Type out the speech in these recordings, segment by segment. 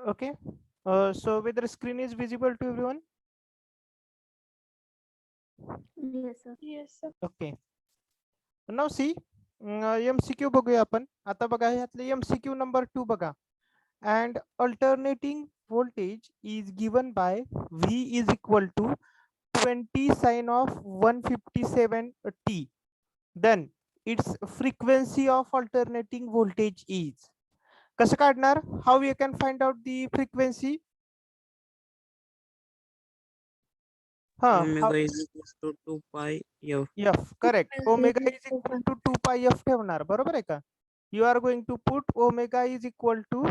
Okay. So whether screen is visible to everyone? Yes, sir. Yes, sir. Okay. Now see, MCQ बघूया आपण. आता बघा ह्यातले MCQ number 2 बघा. And alternating voltage is given by V is equal to 20 sine of 157 t. Then its frequency of alternating voltage is. कसं काढणार? How we can find out the frequency? Omega is equal to 2 pi f. F, correct. Omega is equal to 2 pi f ठेवणार, बरोबर आहे का? You are going to put omega is equal to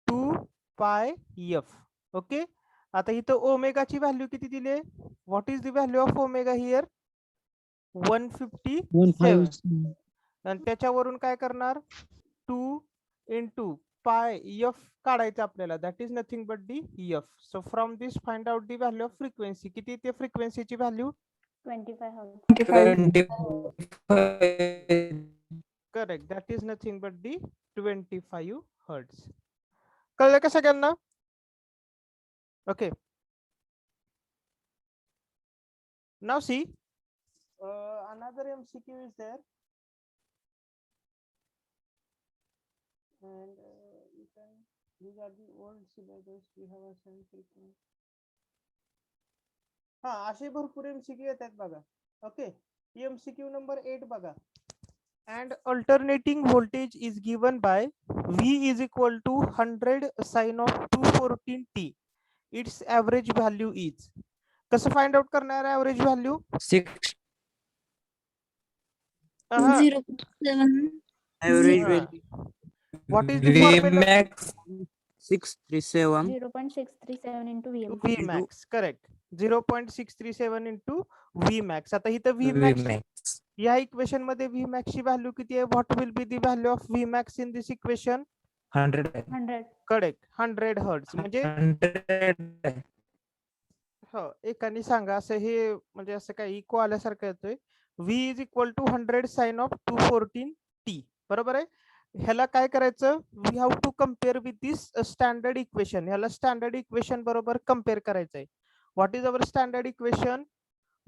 2 pi f. Okay. आता इथं ओमेगाची value किती दिली? What is the value of omega here? 157. आणि त्याच्यावरून काय करणार? 2 into pi f काढायचं आपल्याला. That is nothing but the f. So from this find out the value of frequency. किती ते फ्रिक्वेन्सीची value? 25 hertz. 25. Correct. That is nothing but the 25 hertz. कळलं का सगळ्यांना? Okay. Now see another MCQ is there. And you can, these are the old syllabus we have assigned frequency. हा, असे भरपूर MCQ येतात बघा. ओके. MCQ number 8 बघा. And alternating voltage is given by V is equal to 100 sine of 214 t. Its average value is. कसं find out करणार आहे average value? 6. 0.7. Average हा. value What is the V formula? max 637 0.637 into Vm. V max, correct. 0.637 into V max. आता इथं V V max max या equation मध्ये V max ची value किती आहे? What will be the value of V max in this equation? 100. 100. Correct. 100 hertz. म्हणजे 100. हो, एकाने सांगा असं हे म्हणजे असं काही इको आल्यासारखं येतोय. V is equal to 100 sine of 214 t. बरोबर आहे. ह्याला काय करायचं? We have to compare with this standard equation. ह्याला स्टँडर्ड इक्वेशन बरोबर कम्पेअर करायचंय. What is our standard equation?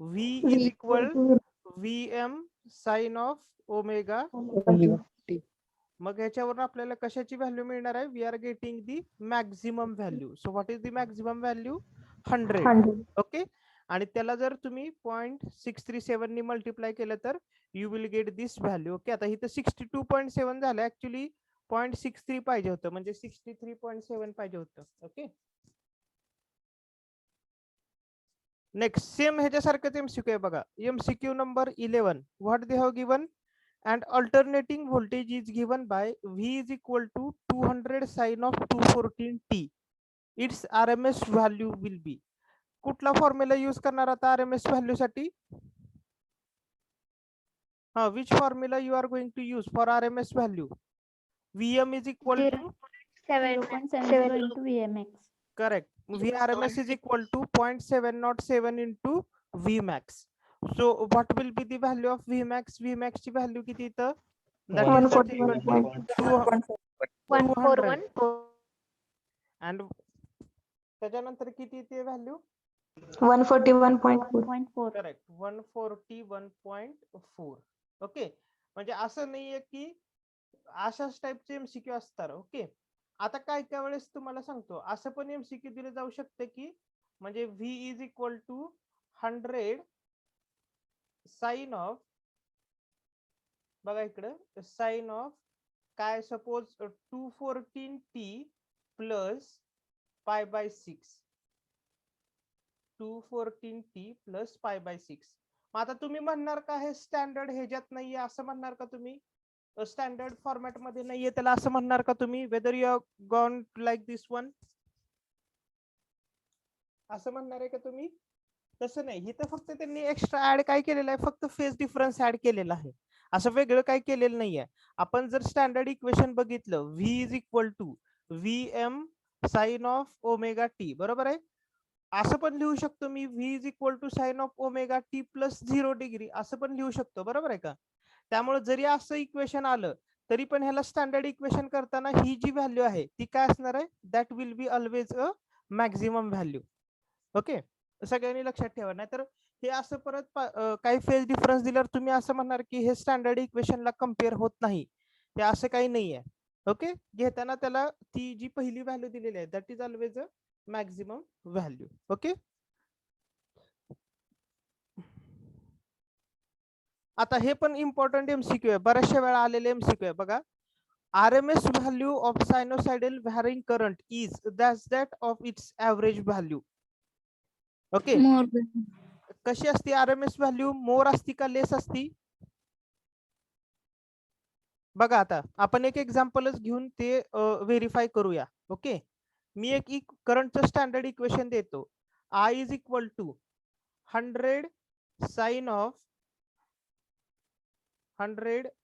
V is equal Vm sine of omega. मग ह्याच्यावरून आपल्याला कशाची व्हॅल्यू मिळणार आहे? We are getting the maximum value. So what is the maximum value? 100. Okay. आणि त्याला जर तुम्ही 0.637 नी मल्टिप्लाय केलं तर you will get this value. Okay. आता इथं 62.7 झालं. ऍक्च्युली 0.63 पाहिजे होतं, म्हणजे 63.7 पाहिजे होतं. ओके. नेक्स्ट सेम ह्याच्यासारखंच MCQ आहे बघा. MCQ number 11. What they have given? And alternating voltage is given by V is equal to 200 sine of 214 t. Its RMS value will be. कुठला फॉर्म्युला यूज करणार आता RMS व्हॅल्यू साठी? हा, which formula you are going to use for RMS value? Vm is equal to 0.70 into Vmax. correct. Vrms is equal to 0.707 into Vmax. So what will be the value of Vmax? Vmax ची value किती इथं? That is nothing but 200. And त्याच्यानंतर किती येते value? 141.4. 1.4. Correct. 141.4. Okay. म्हणजे असं नाहीये की अशाच टाइपचे MCQ असतात. ओके. आता काय काय वेळेस तुम्हाला सांगतो, असं पण MCQ दिले जाऊ शकते की म्हणजे V is equal to 100 sine of, बघा इकडं साइन ऑफ काय, suppose 214t plus pi by 6. 214t plus pi by 6. मग आता तुम्ही म्हणणार का हे स्टँडर्ड ह्याच्यात नाहीये असं म्हणणार का तुम्ही? स्टँडर्ड फॉर्मॅट मध्ये नाहीये त्याला असं म्हणणार का तुम्ही? Weather you have gone like this one, असं म्हणणार आहे का तुम्ही? तसं नाही. इथं फक्त त्यांनी एक्स्ट्रा ऍड काय केलेलं आहे? फक्त फेज डिफरन्स ऍड केलेला आहे. असं वेगळं काय केलेलं नाहीये. आपण जर स्टँडर्ड इक्वेशन बघितलं, V is equal to Vm sine of omega T, बरोबर आहे. असं पण लिहू शकतो मी V is equal to sine of omega t plus 0 degree, असं पण लिहू शकतो, बरोबर आहे का? त्यामुळे जरी असं इक्वेशन आलं तरी पण ह्याला स्टँडर्ड इक्वेशन करताना ही जी व्हॅल्यू आहे ती काय असणार आहे, that will be always a maximum value. Okay, सगळ्यांनी लक्षात ठेवा. नाहीतर हे असं परत काही फेज डिफरन्स दिल्यावर तुम्ही असं म्हणणार की हे स्टँडर्ड इक्वेशनला कम्पेअर होत नाही, हे असं काही नाहीये. ओके, घेताना त्याला ती जी पहिली व्हॅल्यू दिलेली आहे that is always a maximum value. Okay, आता हे पण इम्पॉर्टंट एमसीक्यू आहे, बऱ्याचशा वेळा आलेले एमसीक्यू आहे बघा. RMS value of sinusoidal varying current is that of its average value. Okay, More than. कशी असते RMS व्हॅल्यू, मोर असती का लेस असती? बघा आता आपण एक एक्झाम्पलच घेऊन ते व्हेरीफाय करूया. ओके, मी एक करंटचं स्टँडर्ड इक्वेशन देतो. I is equal to 100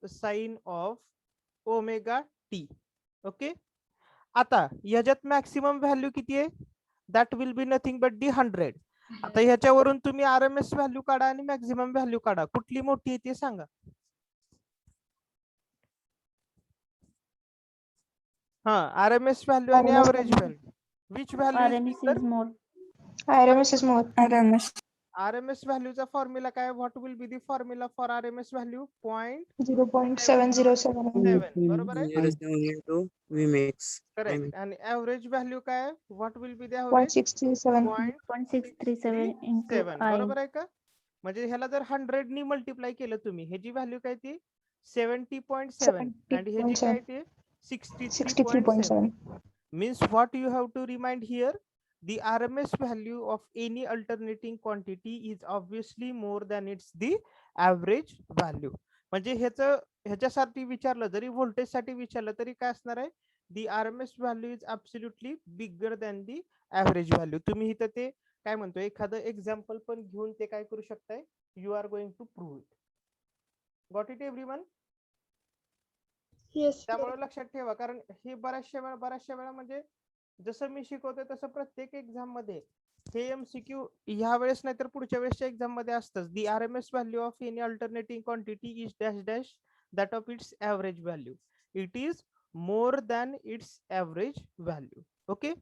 sine of omega T. Okay, आता ह्याच्यात मॅक्सिमम व्हॅल्यू किती आहे, that will be nothing but the 100. आता ह्याच्यावरून तुम्ही RMS व्हॅल्यू काढा आणि मॅक्सिमम व्हॅल्यू काढा, कुठली मोठी आहे ते सांगा. हा, RMS व्हॅल्यू आणि RMS average value. Value, which value is RMS bigger? is more. RMS is more. RMS व्हॅल्यूचा फॉर्म्युला काय, what will be the formula for RMS value? 0.707. 0.7, बरोबर आहे, 0.07 into Vmax. करेक्ट. आणि ऍव्हरेज व्हॅल्यू काय, what will be the average? 0.637. 0.637 into seven, I. बरोबर आहे का? म्हणजे ह्याला जर 100 नी मल्टिप्लाय केलं तुम्ही, ह्याची व्हॅल्यू काय ती 70.7 आणि ह्याची काय ती 63.7. 63.7. means what you have to remind here, the RMS value of any alternating quantity is obviously more than its the average value. म्हणजे ह्याच्यासाठी विचारलं, जरी व्होल्टेज साठी विचारलं तरी काय असणार आहे, the RMS value is absolutely bigger than the average value. तुम्ही इथं ते काय म्हणतो एखादं एक्झाम्पल पण घेऊन ते काय करू शकताय, you are going to prove it. Got it everyone? Yes. त्यामुळे लक्षात ठेवा, कारण हे बऱ्याचशा वेळा म्हणजे जसं मी शिकवतोय तसं प्रत्येक एक्झाम मध्ये हे एमसीक्यू ह्या वेळेस नाही तर पुढच्या वेळेसच्या एक्झाम मध्ये असतंच. दी RMS value of any alternating quantity is dash dash that of its average value. It is more than it's average value. Okay,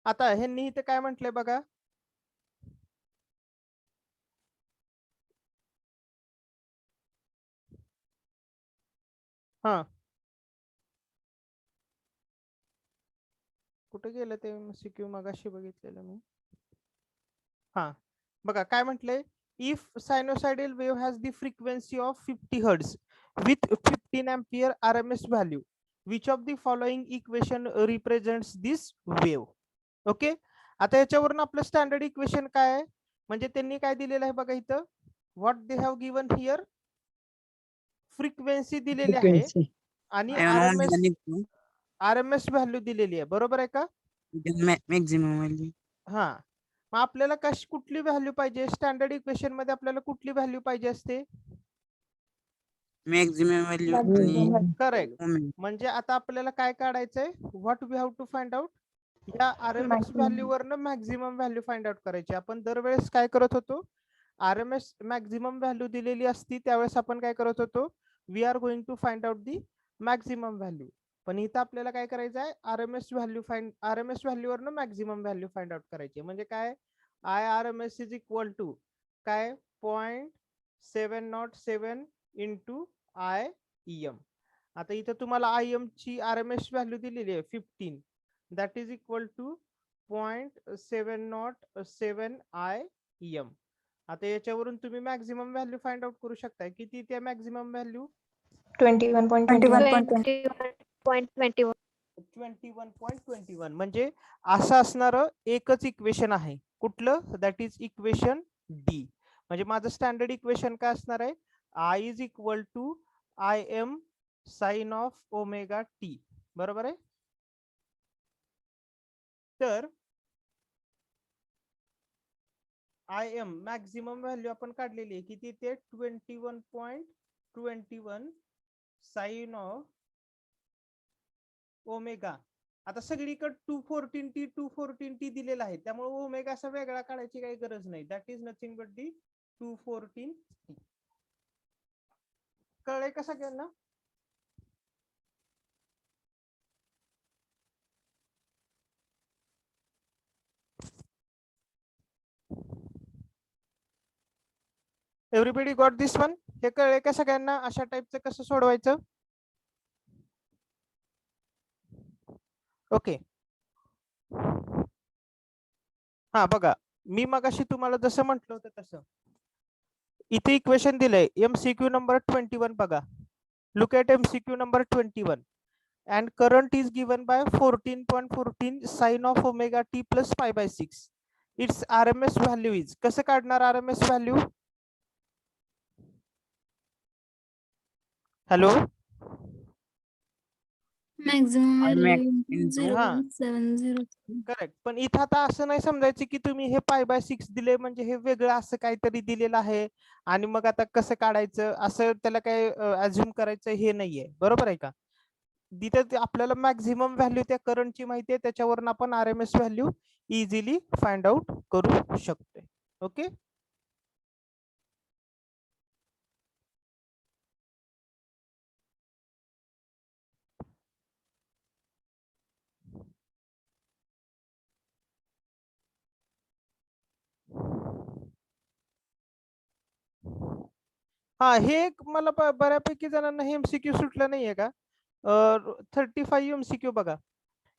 आता ह्यांनी इथे काय म्हटलंय बघा, हा कुठे गेलं ते एमसीक्यू मगाशी बघितलेलं मी. हा बघा काय म्हटलंय, if sinusoidal wave has the frequency of 50 hertz with 15 ampere RMS value, which of the following equation represents this wave. Okay, आता याच्यावरून आपलं स्टँडर्ड इक्वेशन काय आहे, म्हणजे त्यांनी काय दिलेलं आहे बघा इथं, what they have given here, frequency दिलेली आहे आणि RMS व्हॅल्यू दिलेली आहे, बरोबर आहे का? Maximum value. हा, मग आपल्याला कुठली व्हॅल्यू पाहिजे, स्टँडर्ड इक्वेशन मध्ये आपल्याला कुठली व्हॅल्यू पाहिजे असते? Maximum value Maximum. आणि करेक्ट. moment. म्हणजे आता आपल्याला काय काढायचंय, what we have to find out, या RMS Maximum. व्हॅल्यू वरनं मॅक्झिमम व्हॅल्यू फाइंड आउट करायची. आपण दरवेळेस काय करत होतो, RMS मॅक्झिमम व्हॅल्यू दिलेली असती त्यावेळेस आपण काय करत होतो, we are going to find out the maximum value. पण इथं आपल्याला काय करायचं आहे, RMS व्हॅल्यू वरनं मॅक्झिमम व्हॅल्यू फाइंड आउट करायची. म्हणजे काय, IRMS इज इक्वल टू काय 0.707 इंटू IM. आता इथं तुम्हाला IM ची RMS व्हॅल्यू दिलेली आहे 15, that is equal to 0.707 IM. आता याच्यावरून तुम्ही मॅक्झिमम व्हॅल्यू फाइंड आउट करू शकता, किती त्या मॅक्झिमम व्हॅल्यू 21.21. 21.21. 21.21. म्हणजे असं असणारं एकच इक्वेशन आहे, कुठलं, दॅट इज इक्वेशन डी. म्हणजे माझं स्टँडर्ड इक्वेशन काय असणार आहे, I is equal to IM sine of omega T, बरोबर आहे. तर IM मॅक्झिमम व्हॅल्यू आपण काढलेली आहे, किती ते 21.21 साइन ऑफ ओमेगा. आता सगळीकडे 214T दिलेला आहे, त्यामुळे ओमेगा असा वेगळा काढायची काही गरज नाही. That is nothing but the 214T. कळलंय का सगळ्यांना? Everybody got this one? हे कळलंय का सगळ्यांना अशा टाईपचं कसं सोडवायचं? ओके. हा बघा, मी मगाशी तुम्हाला जसं म्हटलं होतं तसं इथे इक्वेशन दिलंय. MCQ नंबर 21 बघा. Look at MCQ number 21 and current is given by 14.14 sin of omega t plus pi by 6. Its RMS value is. कसं काढणार RMS value? Hello, maximum Max value into 0.70. Correct. पण इथं आता असं नाही समजायचं की तुम्ही हे पाय बाय 6 दिले म्हणजे हे वेगळं असं काहीतरी दिलेलं आहे आणि मग आता कसं काढायचं असं त्याला काय अज्युम करायचं हे नाहीये. बरोबर आहे का? तिथे आपल्याला मॅक्झिमम व्हॅल्यू त्या करंटची माहिती आहे, त्याच्यावरून आपण RMS value easily find out करू शकतो. ओके. हा, हे एक मला बऱ्यापैकी जणांना हे MCQ सुटलं नाहीये का? 35 MCQ बघा.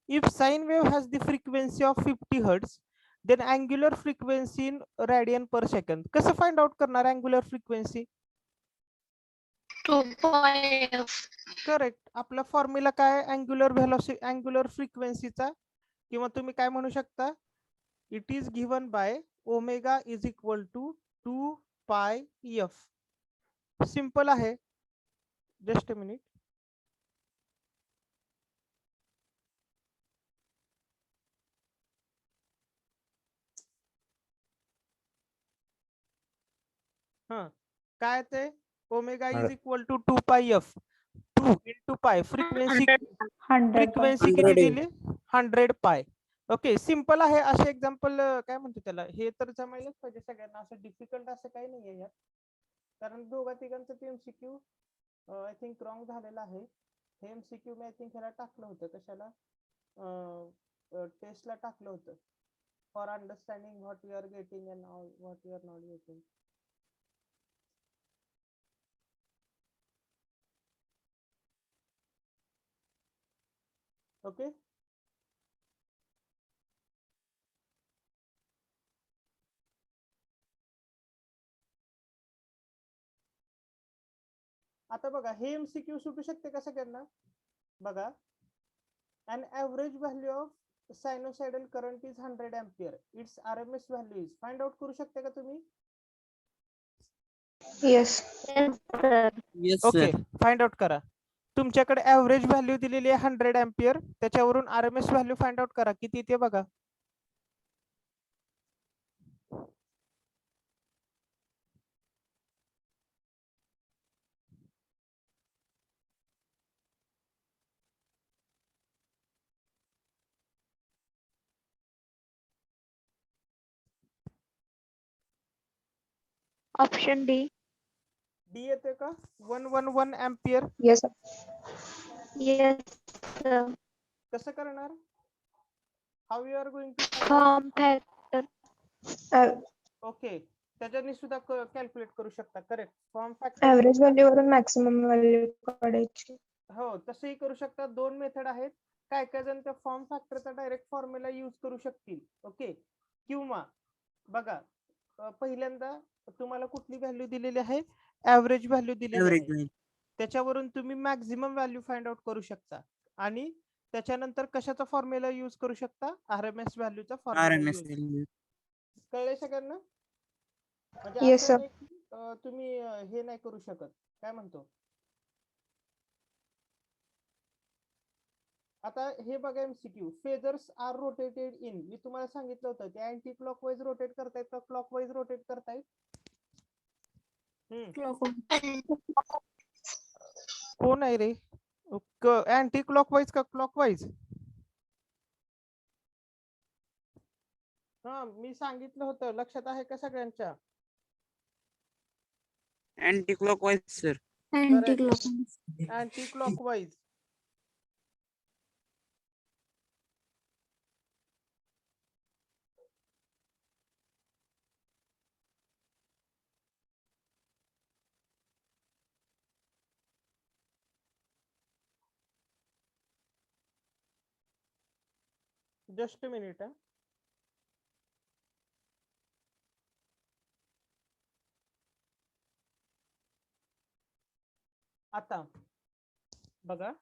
If sine wave has the frequency of 50 Hz, then angular frequency in radian per second. कसं फाइंड आउट करणार angular frequency? 2.5. करेक्ट. आपला फॉर्म्युला काय? अँग्युलर व्हेलॉसिटी, अँग्युलर फ्रिक्वेन्सीचा, किंवा तुम्ही काय म्हणू शकता? It is given by omega is equal to 2 pi F. Simple आहे. Just a minute. हा, काय ते? Omega is equal to 2 pi F. 2 into pi frequency. 100 frequency किती 100 दिली? 100 पाय. ओके, सिंपल आहे. असे एक्झाम्पल काय म्हणतो त्याला, हे तर जमायलाच पाहिजे सगळ्यांना. असं डिफिकल्ट असं काही नाहीये यात, कारण दोघा तिघांचं ते MCQ आय थिंक रॉंग झालेलं आहे. हे MCQ मी आय थिंक ह्याला टाकलं होतं, कशाला टेस्टला टाकलं होतं. For understanding what you are getting and what you are not getting. Okay. आता बघा, हे MCQ सुटू शकते का सगळ्यांना? बघा, an average value of sinusoidal current is 100 ampere. Its RMS value is. Find out करू शकते का तुम्ही? Yes. Yes, sir. Yes, okay, sir. Find out करा. तुमच्याकडे ऍव्हरेज व्हॅल्यू दिलेली आहे 100 अँपियर, त्याच्यावरून RMS व्हॅल्यू फाइंड आउट करा किती ते बघा. Option D. डी येते का? 111 ampere. Yes, sir. Yes, sir. कसं करणार? How you are going to? Form factor. Okay, त्याच्याने सुद्धा कॅल्क्युलेट करू शकता. Correct. Form factor. Average value वरून maximum value काढायची. हो, तसंही करू शकता. दोन मेथड आहेत. काय काय जण त्या फॉर्म फॅक्टरचा डायरेक्ट फॉर्म्युला यूज करू शकतील. ओके, किंवा बघा, पहिल्यांदा तुम्हाला कुठली व्हॅल्यू दिलेली आहे? ऍव्हरेज व्हॅल्यू दिलेली Average आहे. value. त्याच्यावरून तुम्ही मॅक्झिमम व्हॅल्यू फाइंड आउट करू शकता, आणि त्याच्यानंतर कशाचा फॉर्म्युला यूज करू शकता? RMS व्हॅल्यूचा फॉर्म्युला RMS यूज. value. कळलंय सगळ्यांना? म्हणजे Yes, असं sir. नाही की तुम्ही हे नाही करू शकत. काय म्हणतो? आता हे बघा MCQ. Phasors are rotated in. मी तुम्हाला सांगितलं होतं ते अँटी क्लॉकवाईज रोटेट करतायत का क्लॉकवाईज रोटेट करतायत? कोण आहे रे? अँटी क्लॉकवाईज का क्लॉकवाईज? हा मी सांगितलं होतं, लक्षात आहे का सगळ्यांच्या? Anti clockwise sir. Anti Correct. Clockwise. Anti clockwise. Just a minute. आता बघा,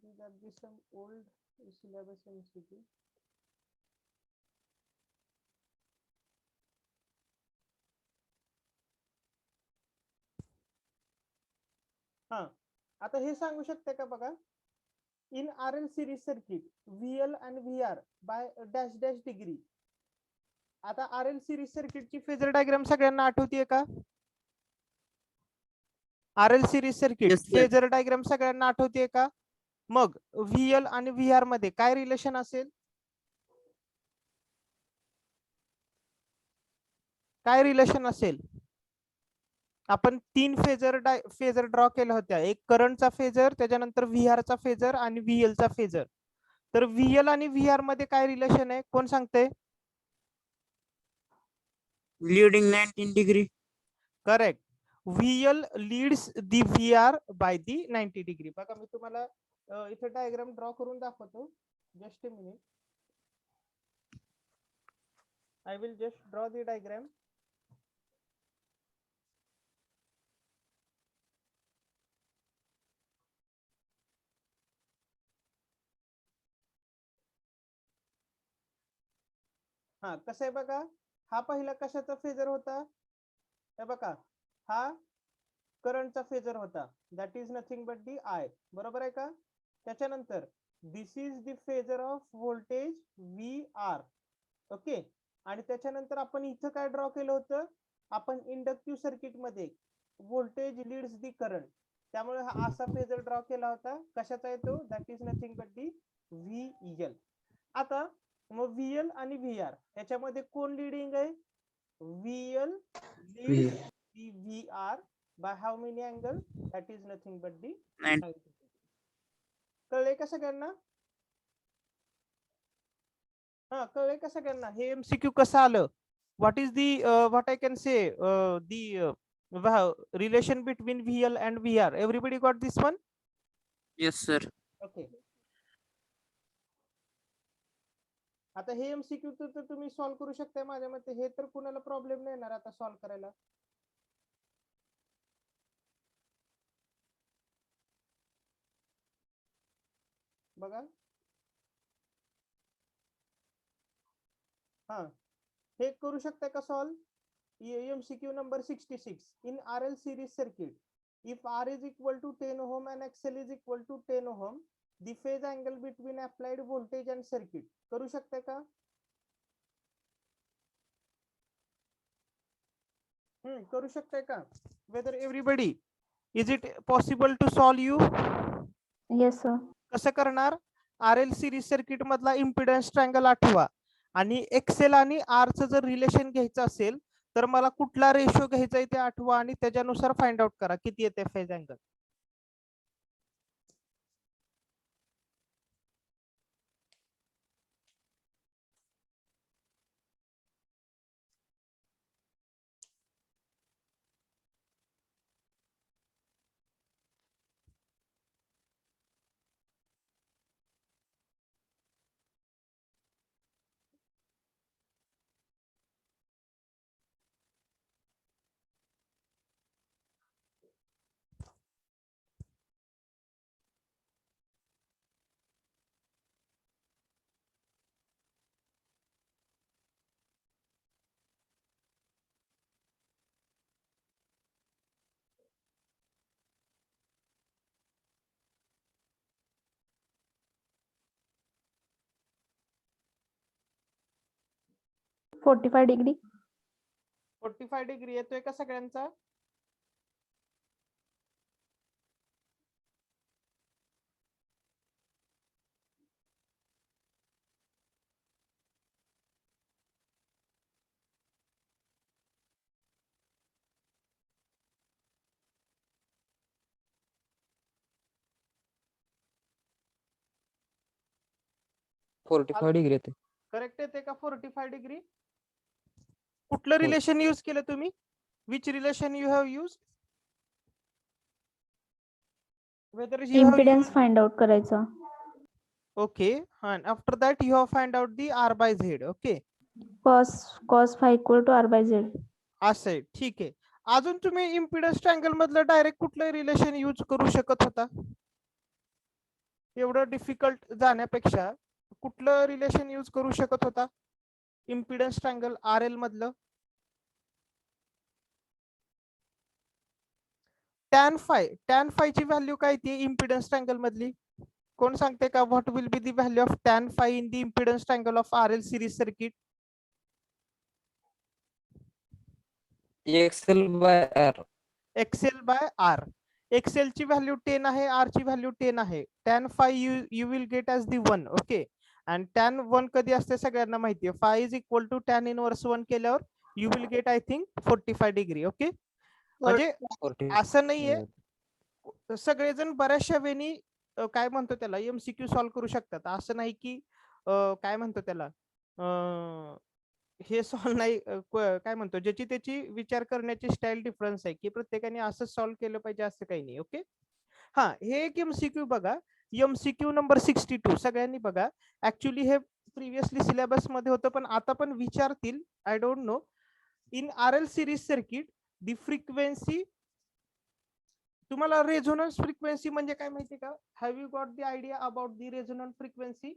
these are the some old syllabus MCQ. हा आता हे सांगू शकते का बघा, in R L series circuit VL and V R by dash dash degree. आता आर एल सिरीज सर्किटची फेजर डायग्राम सगळ्यांना आठवतीये का? R L series circuit Yes, sir. Phasor diagram सगळ्यांना आठवतीये का? मग व्हीएल आणि व्ही आर मध्ये काय रिलेशन असेल? काय रिलेशन असेल? आपण 3 फेजर ड्रॉ केल्या होत्या, एक करंटचा फेजर, त्याच्यानंतर व्हीआर चा फेजर आणि व्हीएल चा फेजर. तर व्हीएल आणि व्हीआर मध्ये काय रिलेशन आहे, कोण सांगते? Leading 19 degree. Correct. VL leads the VR by the 90 degree. बघा मी तुम्हाला इथे डायग्राम ड्रॉ करून दाखवतो. Just a minute. I will just draw the diagram. हा कसं आहे बघा, हा पहिला कशाचा फेजर होता? हे बघा, हा करंटचा फेजर होता, that is nothing but the I. बरोबर आहे का? त्याच्यानंतर this is the phasor of voltage V R. Okay. आणि त्याच्यानंतर आपण इथं काय ड्रॉ केलं होतं? आपण इंडक्टिव्ह सर्किट मध्ये व्होल्टेज लीड्स दी करंट, त्यामुळे हा असा फेजर ड्रॉ केला होता. कशाचा येतो? That is nothing but the VL. आता मग व्हीएल आणि व्हीआर याच्यामध्ये कोण लिडिंग आहे? VL leads the VR by how many angle? That is nothing but the 90. कळले का सगळ्यांना? हा कळले का सगळ्यांना? हे एमसीक्यू कसं आलं? What is the what I can say the relation between VL and VR? Everybody got this one? Yes, sir. Okay. आता हे एमसीक्यू तर तुम्ही सॉल्व्ह करू शकता माझ्या मते. हे तर कुणाला प्रॉब्लेम नाही येणार आता सॉल्व्ह करायला. बघा, हा हे करू शकता का solve? MCQ number 66. In RL series circuit, if R is equal to 10 ohm and XL is equal to 10 ohm, the phase angle between applied voltage and circuit. करू शकता का? करू शकताय का? Whether everybody, is it possible to solve you? Yes sir. कसं करणार? RL series circuit मधला impedance triangle आठवा आणि एक्सेल आणि आर चं जर रिलेशन घ्यायचं असेल तर मला कुठला रेशो घ्यायचा आहे ते आठवा आणि त्याच्यानुसार फाइंड आउट करा किती येते फेज अँगल. 45 डिग्री. 45 डिग्री येतोय का सगळ्यांचा? फोर्टी डिग्री येते. करेक्ट येते का 45 डिग्री? कुठलं हो. रिलेशन यूज केलं तुम्ही? Which relation you have use? Whether you have impedance find out करायचा. Okay, and after that you have find out the r by z. Okay, cos phi equal to r by z. असं आहे. ठीक आहे. अजून तुम्ही impedance triangle मधलं direct कुठलं relation use करू शकत होता? एवढं डिफिकल्ट जाण्यापेक्षा कुठलं रिलेशन यूज करू शकत होता इम्पिडन्स ट्रायंगल आर एल मधलं? टॅन फाय ची व्हॅल्यू काय ती इम्पिडन्स ट्रायंगल मधली? कोण सांगते का? What will be the value of tan phi in the impedance triangle of R L series circuit? XL by R. XL by R. XL ची value 10 आहे, आर ची व्हॅल्यू 10 आहे. Tan phi you will get as the 1. Okay, आणि tan 1 कधी असते सगळ्यांना माहिती आहे. Phi is equal to tan inverse 1 केल्यावर you will get I think 45 degree. Okay, म्हणजे असं नाहीये सगळेजण बऱ्याचशा वेळी काय म्हणतो त्याला एमसीक्यू सॉल्व्ह करू शकतात. असं नाही की काय म्हणतो त्याला हे सॉल्व्ह नाही काय म्हणतो ज्याची त्याची विचार करण्याची स्टाईल डिफरन्स आहे की प्रत्येकाने असं सॉल्व्ह केलं पाहिजे असं काही नाही. ओके, हा हे एक एमसीक्यू बघा. एमसीक्यू नंबर 62 सगळ्यांनी बघा. ऍक्च्युली हे प्रिव्हियसली सिलेबस मध्ये होतं पण आता पण विचारतील. I don't know. In R L series circuit the frequency, तुम्हाला रेझोनन्स फ्रिक्वेन्सी म्हणजे काय माहिती का? Have you got the idea about the resonance frequency?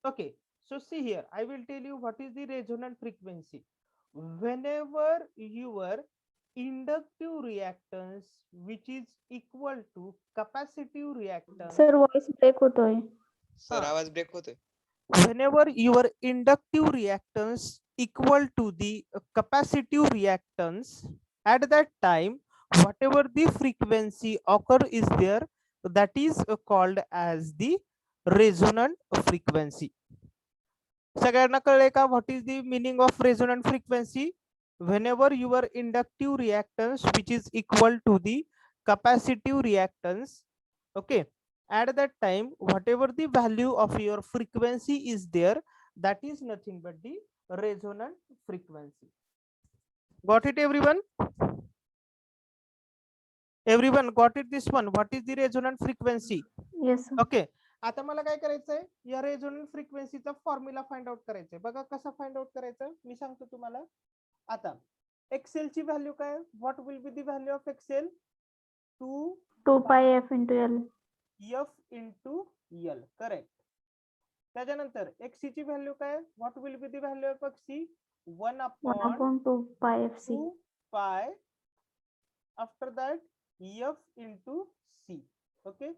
Okay, so see here, I will tell you what is the resonant frequency. Whenever your inductive reactance which is equal to capacitive reactance, sir voice break होतोय. Sir आवाज break होतोय. whenever your inductive reactance equal to the capacitive reactance, at that time whatever the frequency occur is there, that is called as the resonant frequency. सगळ्यांना कळले का what is the meaning of resonant frequency? Whenever your inductive reactance which is equal to the capacitive reactance, okay, at that time whatever the value of your frequency is there, that is nothing but the resonant frequency. Got it everyone? Everyone got it this one? What is the resonant frequency? Yes sir. Okay, आता मला काय करायचंय या resonant फ्रिक्वेन्सीचा formula find out करायचंय. बघा कसा find out करायचं मी सांगतो तुम्हाला. आता एक्सेल ची व्हॅल्यू काय? What will be the value of XL? 2 pi f into l. F into L. Correct. त्याच्यानंतर एक्सी ची व्हॅल्यू काय? What will be the value of XC? 1 1 upon upon 2 pi f c. 2 pi after that F into C. Okay,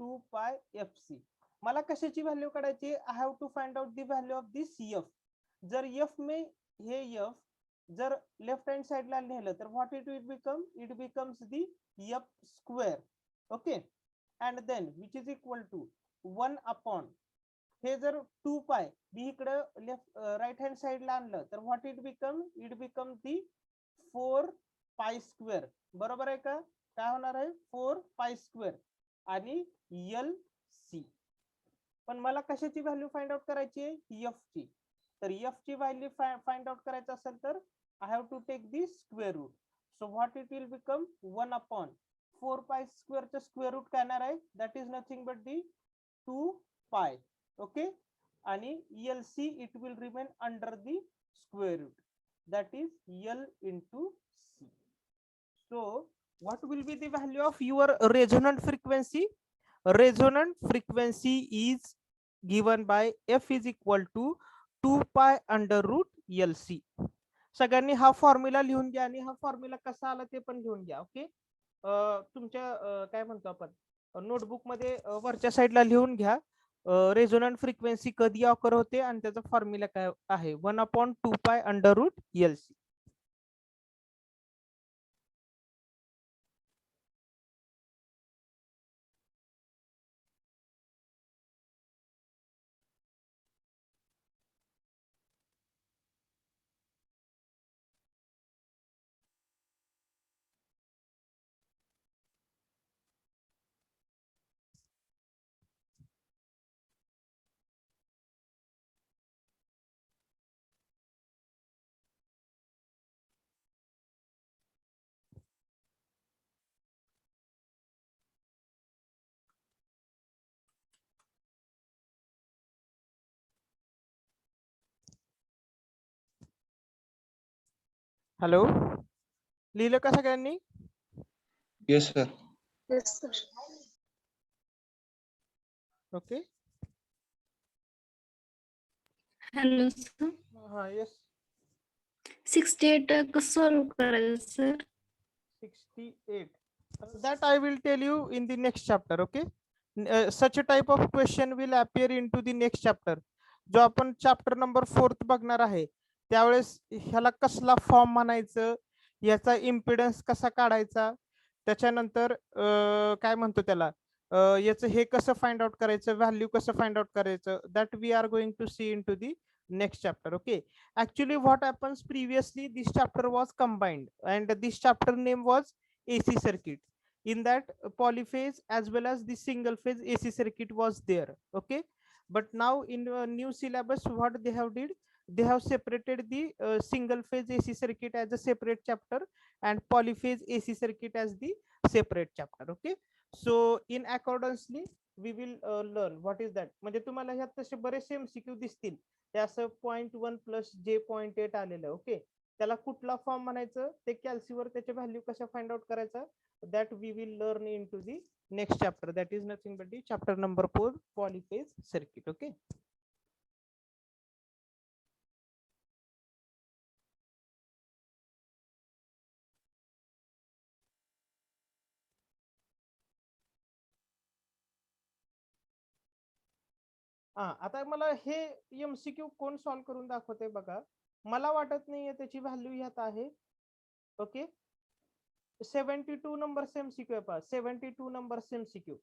2 pi F C. मला कशाची value काढायची? I have to find out the value of this F. जर F में हे F जर left hand साइडला लिहिलं तर what it will become? It becomes the F square. Okay, and then which is equal to 1 upon हे जर 2 पाय बी इकडं लेफ्ट राईट हँड साइडला आणलं तर what it become? It become the 4 pi square. बरोबर आहे का? काय होणार आहे? 4 पाय स्क्वेअर आणि एल सी. पण मला कशाची व्हॅल्यू फाइंड आउट करायची आहे? एफ ची. तर एफ ची व्हॅल्यू फाइंड आउट करायचं असेल तर I have to take the square root. So what it will become? 1 upon 4 pi स्क्वेअरचं स्क्वेअर रूट काय येणार आहे? That is nothing but the 2 pi. Okay, आणि L C it will remain under the square root, that is L into C. So what will be the value of your resonant frequency? Resonant frequency is given by f is equal to 2 pi under root LC. सगळ्यांनी हा formula लिहून घ्या आणि हा formula कसा आला ते पण लिहून घ्या. ओके, तुमच्या काय म्हणतो आपण नोटबुक मध्ये वरच्या साईडला लिहून घ्या. रेझोनंट फ्रिक्वेन्सी कधी ऑकर होते आणि त्याचा फॉर्म्युला काय आहे 1/2 पाय √LC. हॅलो, लिहिलं का सगळ्यांनी? Yes sir. Yes sir. Okay. Hello sir. हा येस. 68 कसं सॉल्व्ह करायचं sir? 68. That I will tell you in the next chapter. Okay. Such a type of question will appear into the next chapter. जो आपण chapter number 4 बघणार आहे त्यावेळेस ह्याला कसला फॉर्म म्हणायचं, याचा इम्पिडन्स कसा काढायचा, त्याच्यानंतर काय म्हणतो त्याला, याचं हे कसं फाइंड आउट करायचं, व्हॅल्यू कसं फाइंड आउट करायचं, that we are going to see in to the next chapter. Okay, actually what happens previously, this chapter was combined and this chapter name was AC circuit. In that polyphase as well as the single phase AC circuit was there. Okay, but now in new syllabus what they have did, they have separated the single phase AC circuit as a separate chapter and polyphase AC circuit as the separate chapter. Okay, so in accordingly we will learn what is that. म्हणजे तुम्हाला ह्यात तसे बरेचसे MCQ दिसतील, ते असं 0.1 + J.8 आलेलं. Okay, त्याला कुठला फॉर्म म्हणायचं, ते कॅल्सीवर त्याचे व्हॅल्यू कशा फाइंड आउट करायचं, that we will learn in to the next chapter, that is nothing but the chapter number 4 polyphase circuit. Okay. आता मला हे MCQ कोण सॉल्व्ह करून दाखवते बघा, मला वाटत नाहीये त्याची व्हॅल्यू ह्यात आहे. ओके, 72 नंबर MCQ आहे. 72 number MCQ.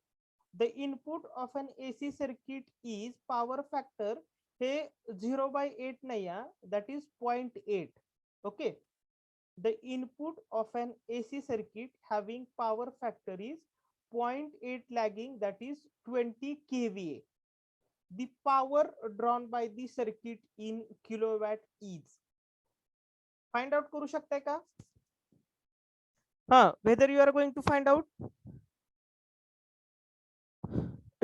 The input of an AC circuit is power factor, हे 0/8 नाही, that is 0.8. Okay, the input of an AC circuit having power factor is 0.8 lagging, that is 20 kVA. The power drawn by the circuit in kilowatt is. Find out करू शकताय का? Whether you are going to find out,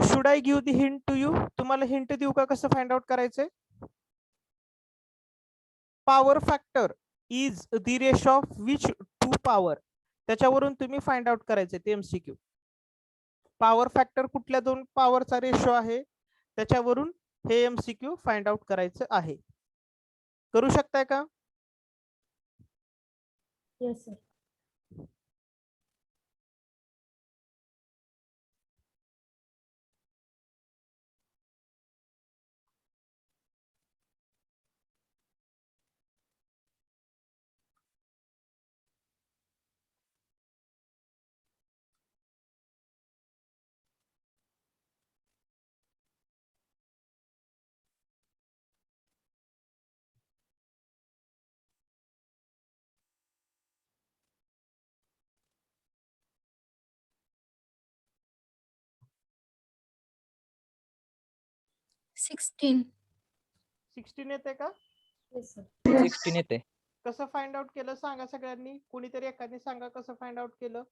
should I give the hint to you? तुम्हाला hint देऊ का कसं find out करायचंय? Power factor is the ratio of which to power, त्याच्यावरून तुम्ही फाइंड आउट करायचे ते MCQ. पॉवर फॅक्टर कुठल्या दोन पॉवरचा रेशो आहे त्याच्यावरून हे MCQ फाइंड आउट करायचं आहे. करू शकताय का? Yes sir. सिक्स्टीन येते का? 16 येते. कसं फाइंड आउट केलं सांगा सगळ्यांनी, कोणीतरी एकाने सांगा कसं फाइंड आउट केलं.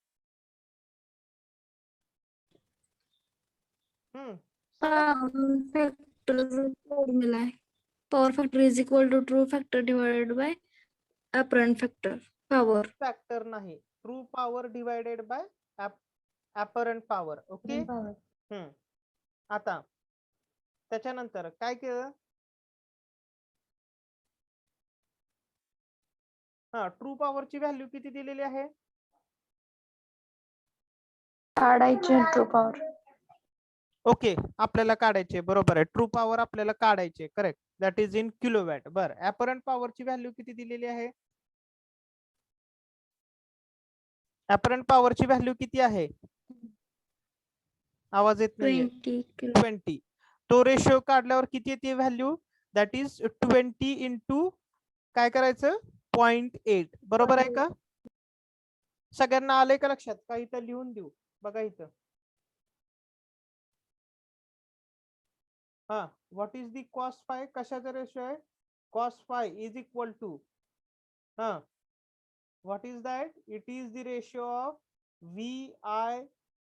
Power factor is equal to true factor divided by apparent factor. Power. Factor नाही, true power divided by apparent power. Okay. आता त्याच्यानंतर काय केलं, ट्रू पॉवरची व्हॅल्यू किती दिलेली आहे? काढायची ट्रू पॉवर. ओके आपल्याला काढायचे बरोबर आहे ट्रू पॉवर आपल्याला काढायचे correct that is in kilowatt बर ऍपरंट पॉवरची व्हॅल्यू किती दिलेली आहे ऍपरंट पॉवरची व्हॅल्यू किती आहे आवाज येत नाहीये 20 किलो 20 तो रेशो काढल्यावर किती येते व्हॅल्यू दॅट इज 20 इंटू काय करायचं 0.8 बरोबर आहे का सगळ्यांना आलंय का लक्षात काही तर लिहून देऊ बघा इथं हा what is the cos phi कशाचा रेशो आहे cos phi is equal to हा what is that it is the ratio of V I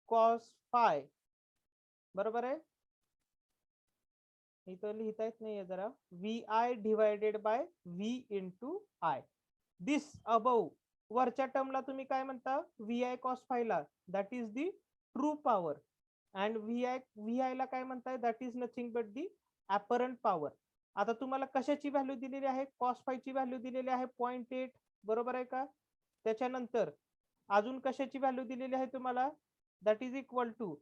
cos phi बरोबर आहे इथं लिहिता येत नाहीये जरा V I divided by V into I this above वरच्या टर्मला तुम्ही काय म्हणता व्ही आय कॉस फायला that is the true power and V I ला काय म्हणताय that is nothing but the apparent power आता तुम्हाला कशाची व्हॅल्यू दिलेली आहे कॉस फायची व्हॅल्यू दिलेली आहे 0.8 बरोबर आहे का त्याच्यानंतर अजून कशाची व्हॅल्यू दिलेली आहे तुम्हाला दॅट इज इक्वल टू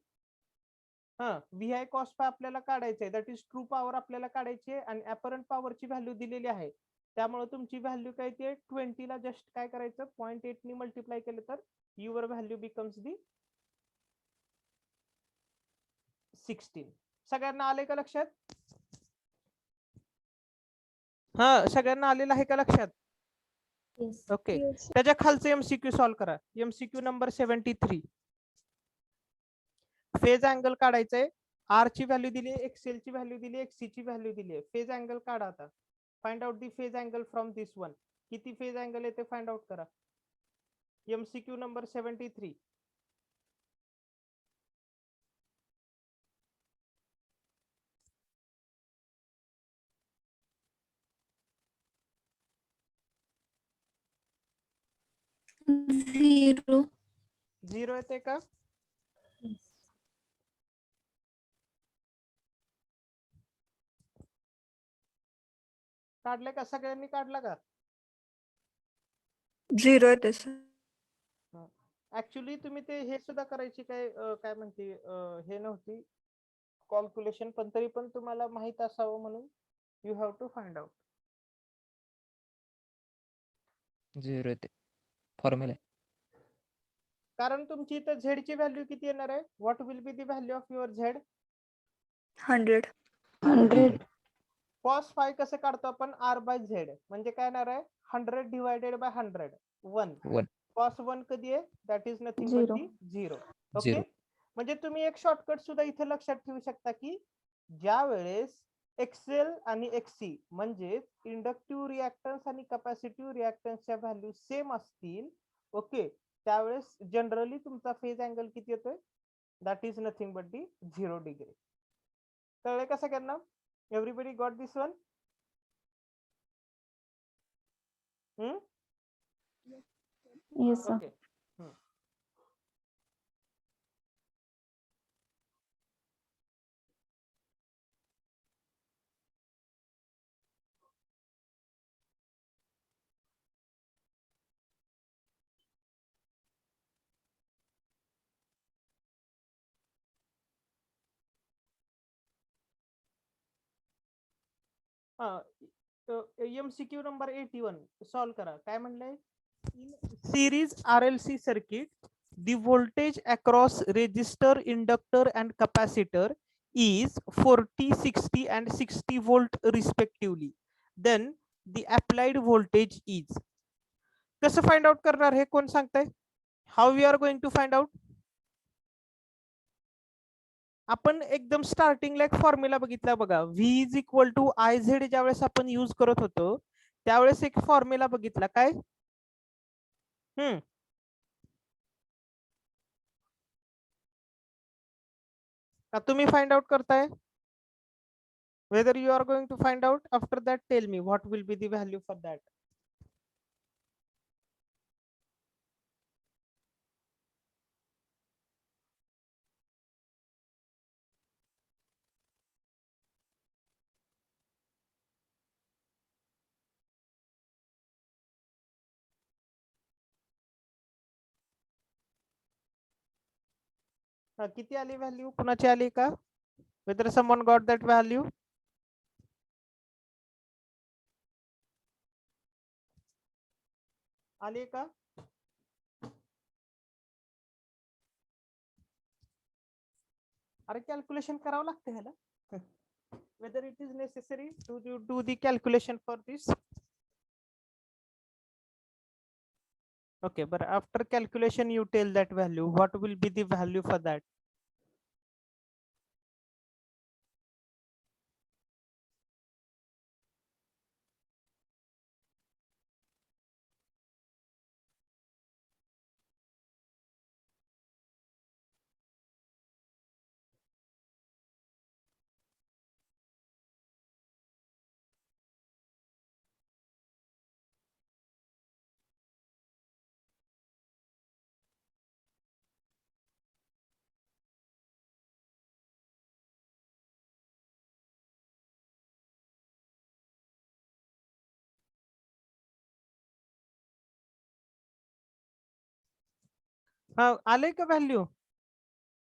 हा व्ही आय कॉस फाय आपल्याला काढायचे दॅट इज ट्रू पॉवर आपल्याला काढायची आहे आणि ऍपरंट पॉवरची व्हॅल्यू दिलेली आहे त्यामुळे तुमची व्हॅल्यू काय ते 20 ला जस्ट काय करायचं 0.8 ने मल्टिप्लाय केलं तर युअर व्हॅल्यू बिकम्स दी 16 सगळ्यांना आले का लक्षात हा सगळ्यांना आलेलं आहे का लक्षात ओके त्याच्या खालचं एमसीक्यू सॉल्व्ह करा एमसीक्यू नंबर 73 फेज अँगल काढायचंय आर ची व्हॅल्यू दिली आहे एक्सएल ची व्हॅल्यू दिली आहे एक्सी ची व्हॅल्यू दिली आहे फेज अँगल काढा आता find out the phase angle from this one किती फेज अँगल येते फाइंड आउट करा एमसीक्यू नंबर 73 0 0 येते का काढले का सगळ्यांनी काढला का 0 येते सर ऍक्च्युली तुम्ही ते हे सुद्धा करायची काय काय म्हणते हे नव्हती कॅल्क्युलेशन पण तरी पण तुम्हाला माहित असावं म्हणून you have to find out 0 येते फॉर्म्युला कारण तुमची इथं झेड ची व्हॅल्यू किती येणार आहे what will be the value of your Z 100 cos phi कसं काढतो आपण आर बाय झेड म्हणजे काय येणार आहे 100 डिवायडेड बाय 100 1 1 कॉस 1 कधी आहे that is nothing but Zero. The 0 okay 0 म्हणजे तुम्ही एक शॉर्टकट सुद्धा इथे लक्षात ठेवू शकता की ज्या वेळेस एक्सेल आणि एक्सी म्हणजे इंडक्टिव्ह रिएक्टन्स आणि कॅपॅसिटिव्ह रिएक्टन्सच्या व्हॅल्यू सेम असतील ओके त्यावेळेस जनरली तुमचा फेज अँगल किती येतोय that is nothing but the 0 degree कळले का सगळ्यांना everybody got this one yes okay MCQ number 81 solve करा काय म्हणलंय series RLC circuit, the voltage across resistor, inductor, and capacitor is 40, 60, and 60 volt respectively. Then the applied voltage is. कसं find out करणार हे कोण सांगताय how we are going to find out आपण एकदम स्टार्टिंगला एक फॉर्म्युला बघितला बघा V is equal to I Z ज्यावेळेस आपण यूज करत होतो त्यावेळेस एक फॉर्म्युला बघितला काय का तुम्ही फाइंड आउट करताय whether you are going to find out after that tell me what will be the value for that किती आली व्हॅल्यू कुणाची आली का whether someone got that value? आली का? अरे कॅल्क्युलेशन करावं लागतं ह्याला. Whether it is necessary to do the calculation for this? Okay, but after calculation you tell that value. What will be the value for that? हा आले का value?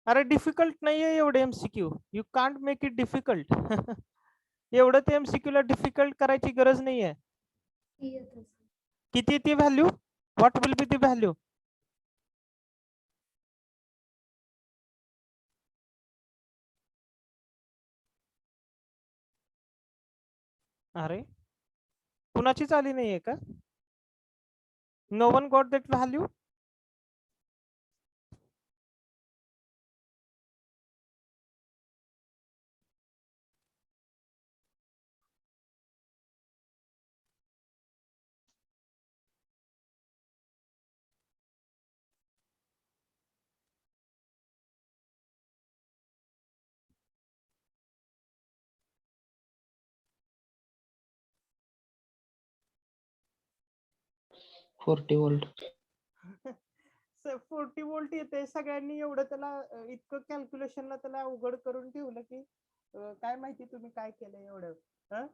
अरे डिफिकल्ट नाहीये एवढे MCQ. You can't make it difficult. एवढं ते MCQ ला difficult करायची गरज नाहीये. किती ती value? What will be the value? अरे कुणाचीच आली नाहीये का? No one got that value? Forty volt 40 volt येते. सगळ्यांनी एवढं त्याला इतकं कॅल्क्युलेशनला त्याला अवघड करून ठेवलं की काय माहिती तुम्ही काय केलं एवढं. हं?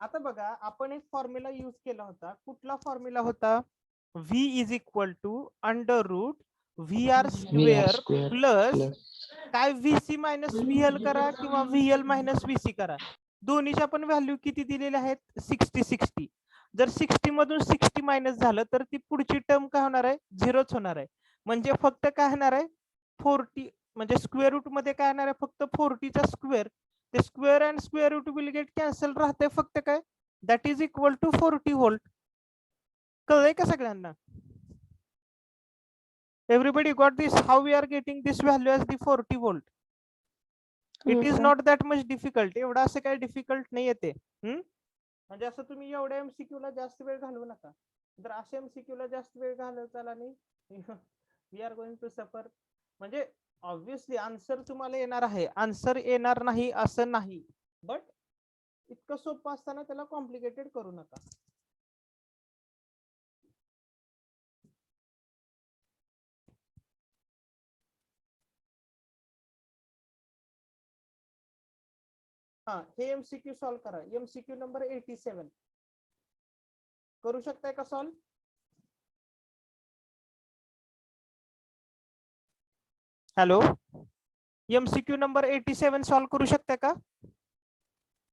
आता बघा आपण एक फॉर्म्युला यूज केला होता. कुठला फॉर्म्युला होता? V is equal to under root VR square square plus plus काय VC मायनस VL करा किंवा VL मायनस VC करा. दोन्हीच्या पण व्हॅल्यू किती दिलेल्या आहेत? 60. जर 60 मधून 60 मायनस झालं तर ती पुढची टर्म काय होणार आहे? झिरोच होणार आहे. म्हणजे फक्त काय होणार आहे? 40 म्हणजे स्क्वेअर रूट मध्ये काय येणार आहे? फक्त 40 चा स्क्वेअर. ते square and square root will get cancel राहते फक्त काय? That is equal to 40 volt. कळलंय का सगळ्यांना? Everybody got this? How we are getting this value as the 40 volt? It is not that much difficult. एवढं असं काही डिफिकल्ट नाही येते. म्हणजे असं तुम्ही एवढ्या एमसीक्यू ला जास्त वेळ घालवू नका. जर अशा एमसीक्यू ला जास्त वेळ घालवताला नाही we are going to suffer. म्हणजे ऑब्विसली आन्सर तुम्हाला येणार आहे. आन्सर येणार नाही असं नाही. बट इतकं सोपं असताना त्याला कॉम्प्लिकेटेड करू नका. हा हे एमसीक्यू सॉल्व करा. एमसीक्यू नंबर 87 करू शकताय का solve? Hello, MCQ number 87 solve करू शकताय का?